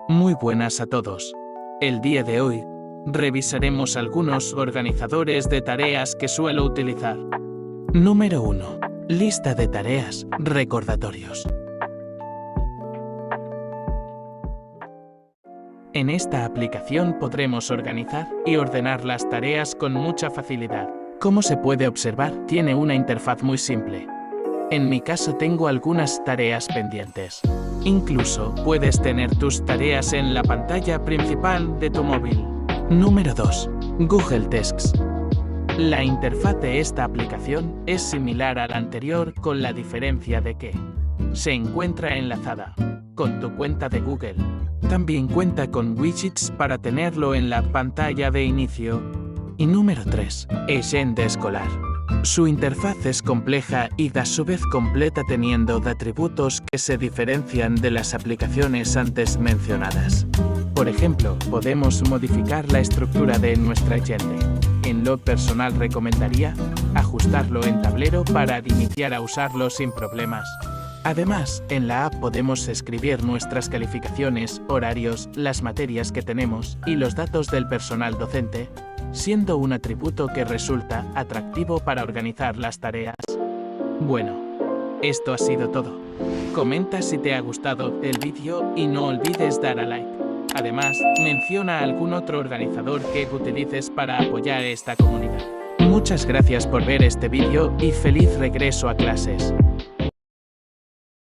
Muy buenas a todos. El día de hoy, revisaremos algunos organizadores de tareas que suelo utilizar. Número 1. Lista de tareas, recordatorios. En esta aplicación podremos organizar y ordenar las tareas con mucha facilidad. Como se puede observar, tiene una interfaz muy simple. En mi caso tengo algunas tareas pendientes. Incluso puedes tener tus tareas en la pantalla principal de tu móvil. Número 2. Google Tasks. La interfaz de esta aplicación es similar a la anterior con la diferencia de que se encuentra enlazada con tu cuenta de Google. También cuenta con widgets para tenerlo en la pantalla de inicio. Y número 3. Agenda escolar. Su interfaz es compleja y a su vez completa teniendo atributos que se diferencian de las aplicaciones antes mencionadas. Por ejemplo, podemos modificar la estructura de nuestra agenda. En lo personal recomendaría ajustarlo en tablero para iniciar a usarlo sin problemas. Además, en la app podemos escribir nuestras calificaciones, horarios, las materias que tenemos y los datos del personal docente, siendo un atributo que resulta atractivo para organizar las tareas. Bueno, esto ha sido todo. Comenta si te ha gustado el vídeo y no olvides dar a like. Además, menciona algún otro organizador que utilices para apoyar esta comunidad. Muchas gracias por ver este vídeo y feliz regreso a clases.